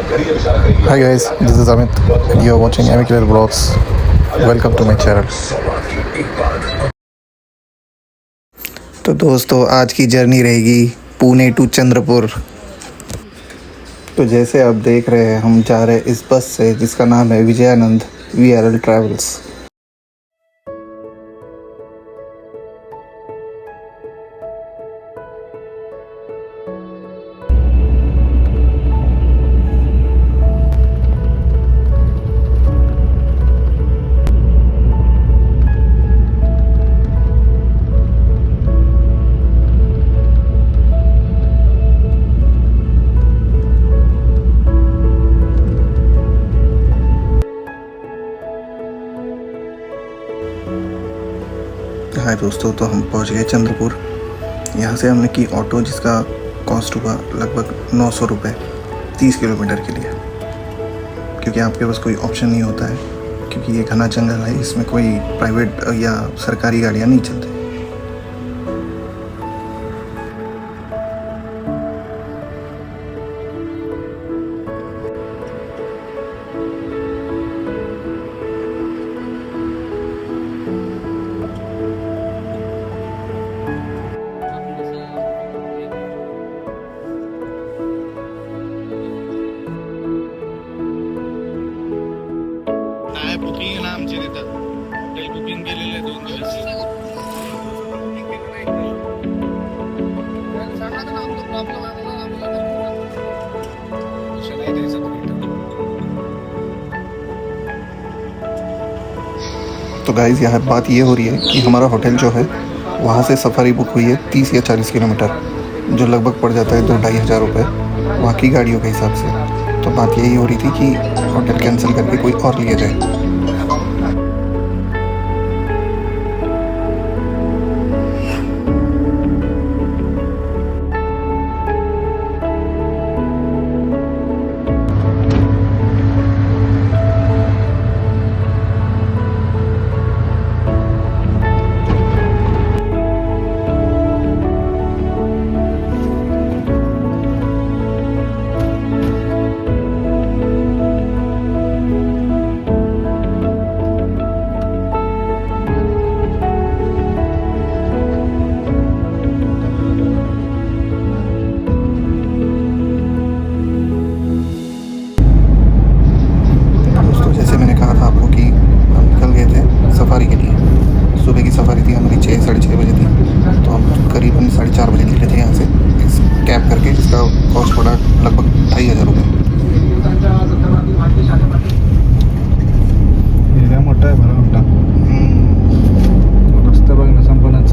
Hi guys, this is Amit and you are watching Amicable Vlogs. Welcome to my channel. तो दोस्तों आज की journey रहेगी Pune to Chandrapur. तो जैसे आप देख रहे हैं हम जा रहे हैं इस बस से जिसका नाम है विजयानंद VRL ट्रैवल्स। हाय दोस्तों, तो हम पहुंच गए चंद्रपुर। यहाँ से हमने की ऑटो जिसका कॉस्ट हुआ लगभग 900 रुपये 30 किलोमीटर के लिए, क्योंकि आपके पास कोई ऑप्शन नहीं होता है, क्योंकि ये घना जंगल है, इसमें कोई प्राइवेट या सरकारी गाड़ियाँ नहीं चलती। बुकिंग आमचे देतात, हॉटेल बुकिंग केलेले 2 दिवस। तो गाइज़ यहाँ बात ये हो रही है कि हमारा होटल जो है वहाँ से सफारी बुक हुई है 30 या 40 किलोमीटर, जो लगभग पड़ जाता है 2-2.5 हज़ार रुपये वहाँ की गाड़ियों के हिसाब से। तो बात यही हो रही थी कि होटल कैंसिल करके कोई और लिया जाए। सफारी के लिए सुबह की सफारी थी हमारी 6-6:30 बजे थी, तो हम करीबन 4:30 बजे निकले थे यहाँ से इस कैब करके, जिसका कॉस्ट पड़ा लगभग 2.5 हज़ार रुपये। मोठा आहे बरं मोठा रस्ता बघ ना संपन्नाच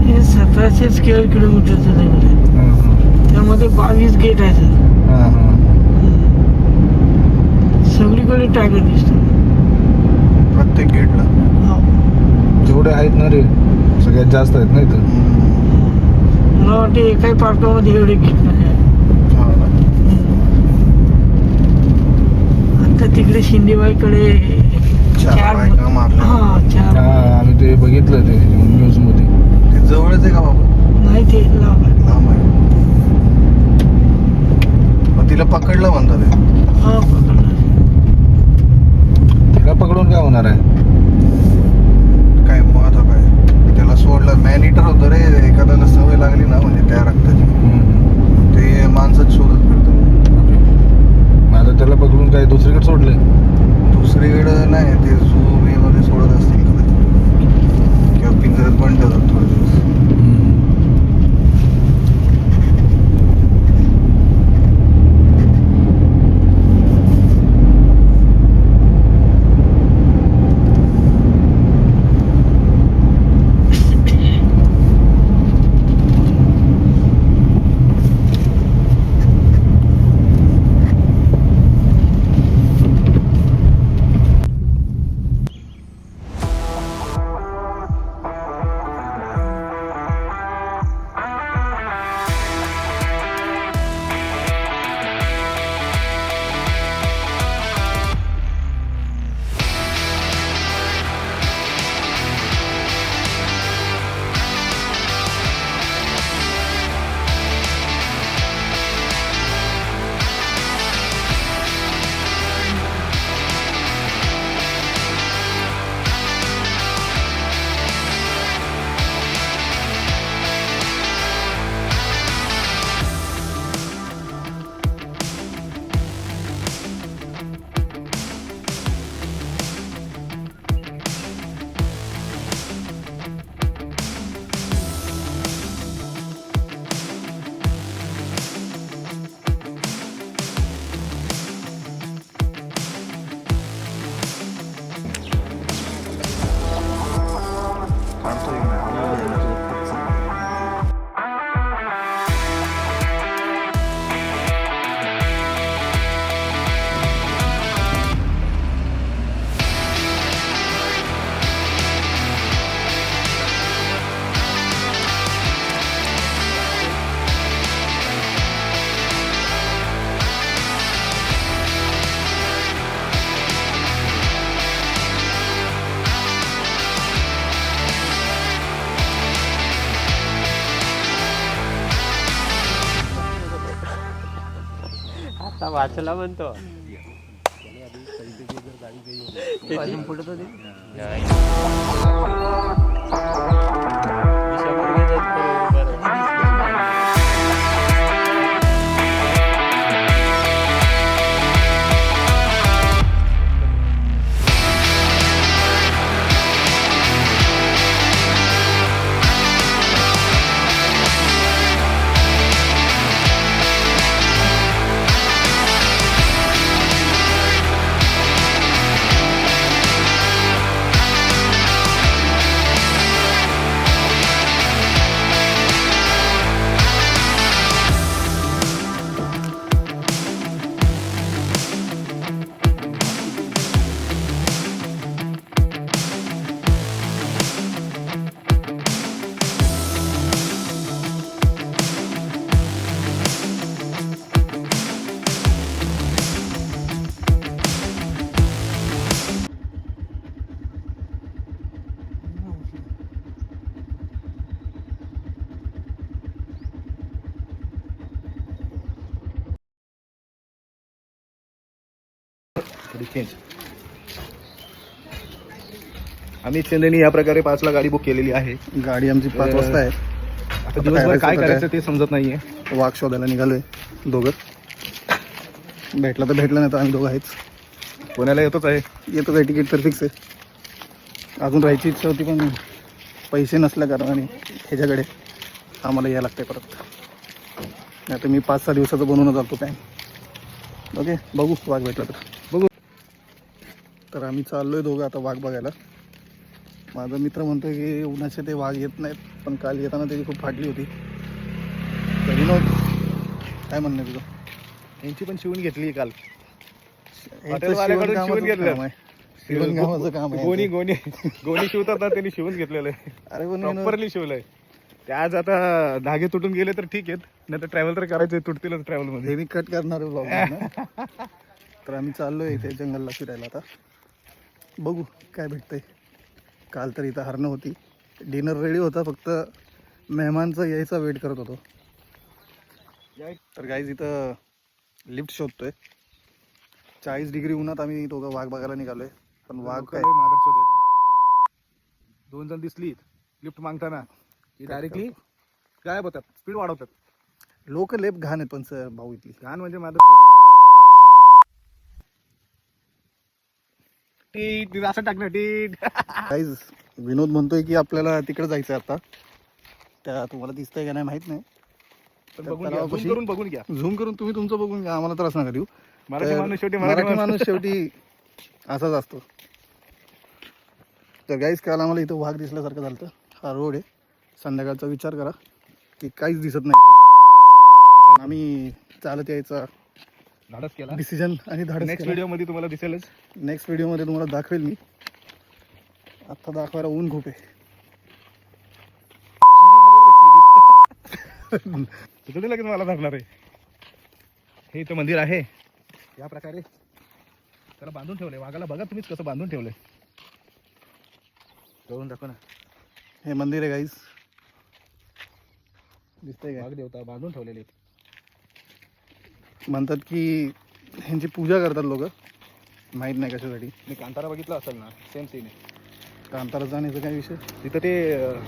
हे 1700 स्क्वेअर किलोमीटरचं आहे, त्यामध्ये 22 गेट आहे सर। सगळीकडे टायगर दिसतो प्रत्येक गेटला। जेवढे आहेत ना रे सगळ्यात जास्त आहेत ना इथं। मला वाटते एकाही पार्कामध्ये एवढे गेट नाही आहे। आता तिकडे शिंदेबाईकडे 4 आम्ही ते बघितलं ते न्यूज मध्ये। ते जवळच आहे का बाबा? नाही, ते लांब आहे। लांब आहे। मग तिला पकडलं म्हणतात ते? हा, पकडलं। तिला पकडून काय होणार आहे? काय मग आता काय त्याला सोडलं, मॅनिटर होतं रे, एखाद्याला सवय लागली ना म्हणजे त्या रक्ताची, ते माणसंच शोधत फिरतं। आता त्याला पकडून काय दुसरीकडे सोडले? दुसरीकडे नाही, ते झू मध्ये सोडत असतील कदाचित, किंवा पिंजऱ्यात पण ठेवतात थोडे दिवस। असा वाचला म्हणतो अजून पुढे तर दे. आम्ही चंदेनी या प्रकारे 5ला गाडी बुक केलेली आहे. गाडी आमची 5 वाजता आहे. आता दिवसभर काय करायचं ते समजत नाहीये. वाघ शोधायला निघालोय दोघं. भेटला तर भेटला, नाही तर आम्ही दोघं आहेच. पुण्याला येतोच आहे. येतो काय, तिकीट तर फिक्स आहे. अजून राहायची इच्छा होती पण पैसे नसल्या कारणाने ह्याच्याकडे आम्हाला यायला लागते परत. नाही तर मी 5-6 दिवसाचं बनवून जातो काय. ओके, बघू वाघ भेटला तर बघू. तर आम्ही चाललोय दोघं आता वाघ बघायला. माझा मित्र म्हणतोय की उन्हाचे ते वाघ येत नाहीत, पण काल येताना त्याची खूप फाटली होती. तर विनोद, काय म्हणणं आहे तुझं? यांची पण शिवून घेतली काल. हॉटेलवाल्याकडून शिवून घेतलं. शिवणकामाचं काम आहे. गोणी गोणी गोणी शिवतात ना, त्यांनी शिवून घेतलेलं आहे. अरे पण प्रॉपरली शिवलंय. ते आज आता धागे तुटून गेले तर ठीक आहेत, नाही तर ट्रॅव्हल तर करायचे, तुटतीलच ट्रॅव्हल मध्ये. हे मी कट करणार आहे vlog. तर आम्ही चाललोय इथे जंगलला फिरायला. आता बघू काय भेटतंय. काल तर इथं हरणं होती. डिनर रेडी होता, फक्त मेहमानचं यायचा वेट करत होतो. तर गाईज इथं लिफ्ट शोधतोय. 40 डिग्री उन्हात आम्ही दोघं वाघ बघायला निघालोय, पण वाघ काय मादरचोद. 2 जण दिसली लिफ्ट मागताना, डायरेक्टली गायब होतात, स्पीड वाढवतात. लोक लेप घाण आहेत पण सर भाऊ इथली. घाण म्हणजे माझं असं टाकणार टीट. गाईज विनोद म्हणतोय की आपल्याला तिकडे जायचं आता. त्या तुम्हाला दिसतंय का नाही माहित नाही. पण बघून घ्या, zoom करून बघून घ्या. झूम करून तुम्ही तुमचं बघून घ्या, आम्हाला त्रास नका देऊ. मराठी तर माणूस शेवटी मराठी माणूस शेवटी असाच असतो. तर गाईज काल आम्हाला इथं वाघ दिसल्यासारखं झालं. हा रोड आहे. संध्याकाळचा विचार करा की काहीच दिसत नाही. आम्ही चालत यायचा धाडस केला. डिसिजन आणि धाडस नेक्स्ट केला. व्हिडिओ मध्ये तुम्हाला दिसेलच. नेक्स्ट व्हिडिओमध्ये तुम्हाला दाखवेल मी. आता दाखवायला ऊन खूप आहे. तिकडे लगेच मला धरणार आहे. हे इथं मंदिर आहे. या प्रकारे त्याला बांधून ठेवलंय. वाघाला बघा तुम्हीच कसं बांधून ठेवलंय. जवळून दाखव ना. हे मंदिर आहे गाईज, दिसतंय काय. वाघ देवता बांधून ठेवलेले. म्हणतात की ह्यांची पूजा करतात लोक, माहीत नाही कशासाठी. मी कांतारा बघितला असेल ना, सेम सीन आहे. कांतारा जाण्याचा काय विषय. तिथं ते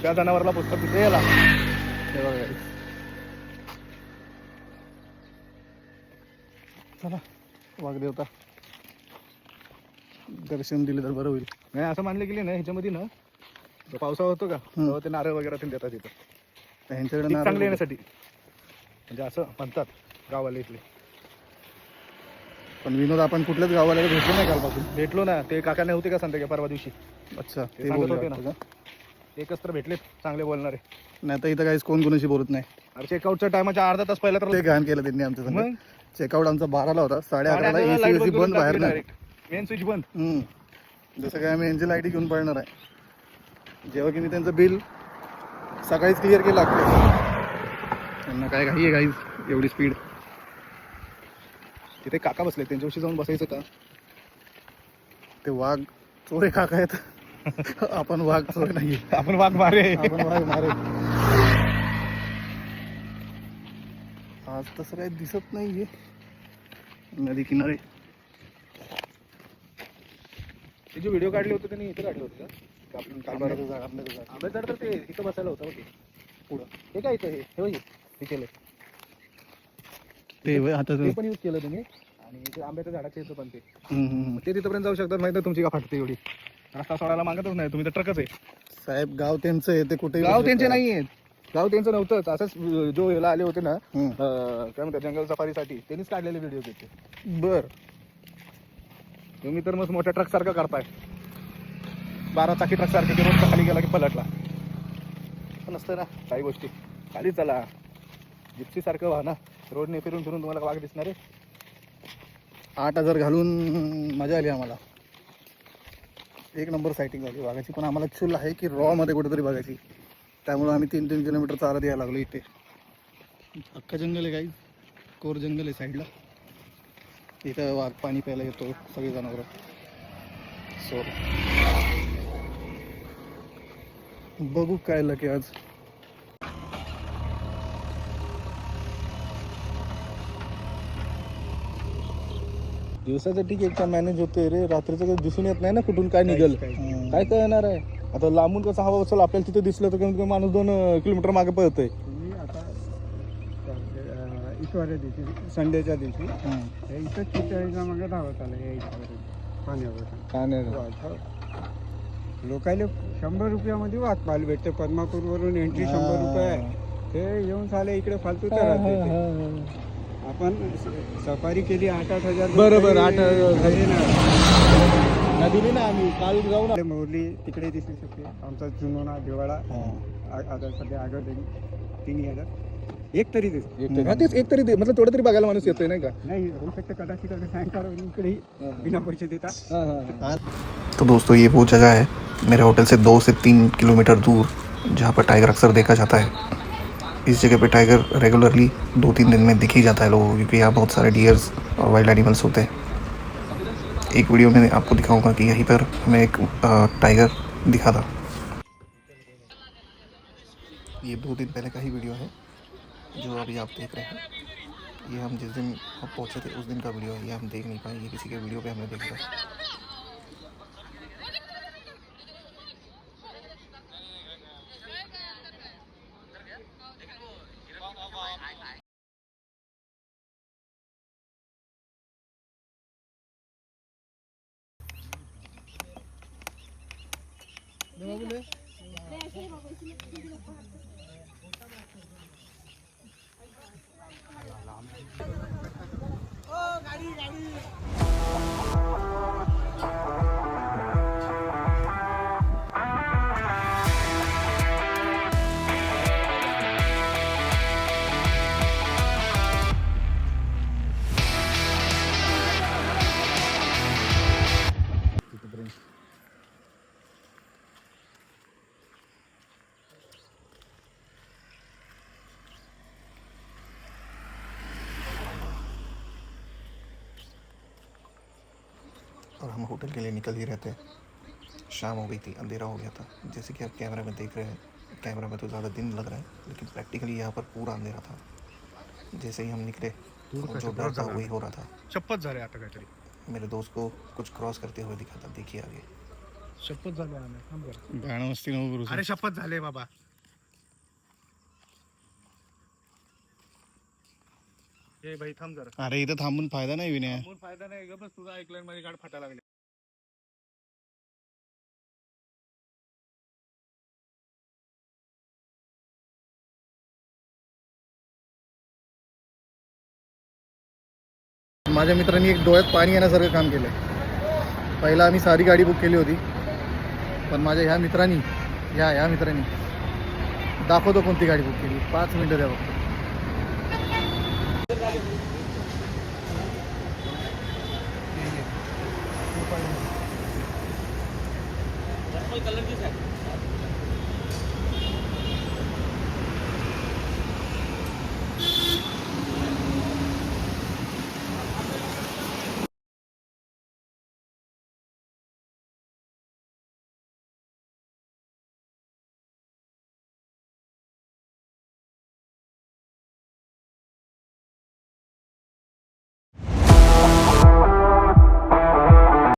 त्या जनावरला पुस्तक तिथे याला. हे बघा guys. चला वाघदेवता दर्शन दिले तर बरं होईल. नाही असं मानले गेले ना ह्याच्यामध्ये ना, जो पावसाळा होतो का तेव्हा ते नारळ वगैरे ते देतात तिथं. ह्यांच्याकडे पीक नारळ चांगले येण्यासाठी, म्हणजे असं म्हणतात गावाला इथले. पण विनोद आपण कुठल्याच गावाला भेटलो नाही कालपासून. भेटलो ना, ते काका नाही होते का संध्याकाळी परवा दिवशी. अच्छा, ते ते सांगत बोलले होते ना. वाटतं का? एकच तर भेटले चांगले बोलणारे. नाही तर इथं काहीच कोण कोणाशी बोलत नाही. अरे चेकआउटच्या टायमाच्या अर्धा तास पहिला तर ते घाण केलं त्यांनी आमच्या संग. मग चेकआउट आमचा 12ला होता, 11:30ला लाईट AC बंद बाहेर नाही. मेन स्विच बंद. जसं काय आम्ही यांची लाईट घेऊन पळणार आहे. जेव्हा की मी त्यांचं बिल सकाळीच क्लिअर केलं त्यांना काय घाई आहे गाईज एवढी स्पीड. तिथे काका बसले, त्यांच्याशी जाऊन बसायचं का. ते वाघ चोरे काका आहेत. आपण वाघ चोरे नाही. आपण वाघ मारे. आपण वाघ मारे. आज तसं काही दिसत नाहीये. नदी किनारे. ते जे व्हिडिओ काढले होते त्यांनी इथे काढले होते का आपण काल आंब्याचं झाड तर ते इथं बसायला होतं होते पुढं. हे काय इथं हे बघ हे केलं ते आता ते पण यूज केलं तुम्ही. आणि ते आंब्याच्या झाडाचे इथं पण ते ते तिथपर्यंत जाऊ शकतात. माहिती तुमची का फाटते एवढी. रस्ता सोडायला मागतच नाही तुम्ही, तर ट्रकच आहे. साहेब गाव त्यांचं आहे, ते कुठे गाव त्यांचे नाही आहेत. गाव त्यांचं नव्हतंच. असंच जो ह्याला आले होते ना काय म्हणतात जंगल सफारीसाठी, त्यांनीच काढलेले व्हिडिओ त्याचे. बर. तुम्ही तर मस्त मोठ्या ट्रक सारखं करताय. 12 चाकी ट्रक सारखे ते रोडच्या खाली गेला की पलटला. पण नसतं ना काही गोष्टी. खाली चला, जिप्सी सारखं व्हा ना. रोडने फिरून फिरून तुम्हाला वाघ दिसणार आहे. 8,000 घालून मजा आली आम्हाला. एक नंबर सायटिंग झाली वाघाची. पण आम्हाला चूल आहे की रॉ मध्ये कुठेतरी बघायची. त्यामुळे आम्ही 3-3 किलोमीटर चालत यायला लागलो. इथे अख्खा जंगल आहे काही, कोर जंगल आहे साईडला. इथं वाघ पाणी प्यायला येतो, सगळी जनावरं. सो बघू काय लकी आज. दिवसाचं ठीक एकटा मॅनेज होतोय रे. रात्रीचं काही दिसून येत नाही ना कुठून काय निघल. काय कळणार आहे आता. लांबून कसं हवा उचल आपल्याला तिथे दिसलं तर कमीत कमी माणूस 2 किलोमीटर मागे पळतोय. तुम्ही आता ईश्वऱ्या दिवशी संडेच्या दिवशी इथं 40 मागे धावत आलं या ईश्वरी पाण्यावर. लोकायला 100 रुपयामध्ये वाघ पाहायला भेटते. पद्मापूरवरून एंट्री 100 रुपये आहे. ते येऊन झाले इकडे फालतू तर आपण सफारी केली 8-8 हजार. बरोबर. 8 नदीने ना आम्ही काल जाऊ ना. मोरली तिकडे दिसू शकते. आमचा जुनोना दिवाळा आता सध्या आगळ 3000 एक तरी दिसतो. तेच एक तरी मतलब थोडं तरी बघायला माणूस येतोय नाही का. नाही होऊ शकतं कदाचित सायंकाळ इकडे बिना पैसे देता. तो दोस्तों ये वो जगह है मेरे होटल से 2 से 3 किलोमीटर दूर जहाँ पर टाइगर अक्सर देखा जाता है. इस जगह पे टाइगर रेगुलरली 2-3 दिन में दिख ही जाता है लोगों को, क्योंकि यहाँ बहुत सारे डियर्स और वाइल्ड एनिमल्स होते हैं. एक वीडियो में आपको दिखाऊंगा कि यहीं पर हमें एक टाइगर दिखा था. ये 2 दिन पहले का ही वीडियो है जो अभी आप देख रहे हैं. ये हम जिस दिन पहुँचे थे उस दिन का वीडियो है. ये हम देख नहीं पाए, ये किसी के वीडियो पे हमने देखा था. और हम होटल के लिए निकल ही रहते हैं. शाम हो गई थी, अंधेरा हो गया था. जैसे कि आप कैमरा में देख रहे हैं, कैमरा में तो ज़्यादा दिन लग रहा है, लेकिन प्रैक्टिकली यहाँ पर पूरा अंधेरा था. जैसे ही हम निकले जो डर था वही हो रहा था. शपथ झाले आता काहीतरी. मेरे दोस्त को कुछ क्रॉस करते हुए दिखा था. देखिए आगे. शपथ झाले आम्ही. थांब बरं. गाणं मस्ती नको करू. अरे शपथ झाले बाबा. हे भाई थांब जरा. अरे इथं थांबून फायदा नाही विनय. थांबून फायदा नाही ग. बस तुझा ऐकलं माझी गाड फाटायला लागली. माझ्या मित्रांनी एक डोळ्यात पाणी येण्यासारखं काम केलं. पहिला आम्ही सारी गाडी बुक केली होती, पण माझ्या ह्या मित्रांनी ह्या मित्रांनी दाखवतो कोणती गाडी बुक केली. 5 मिनटं द्या बघतो. कलर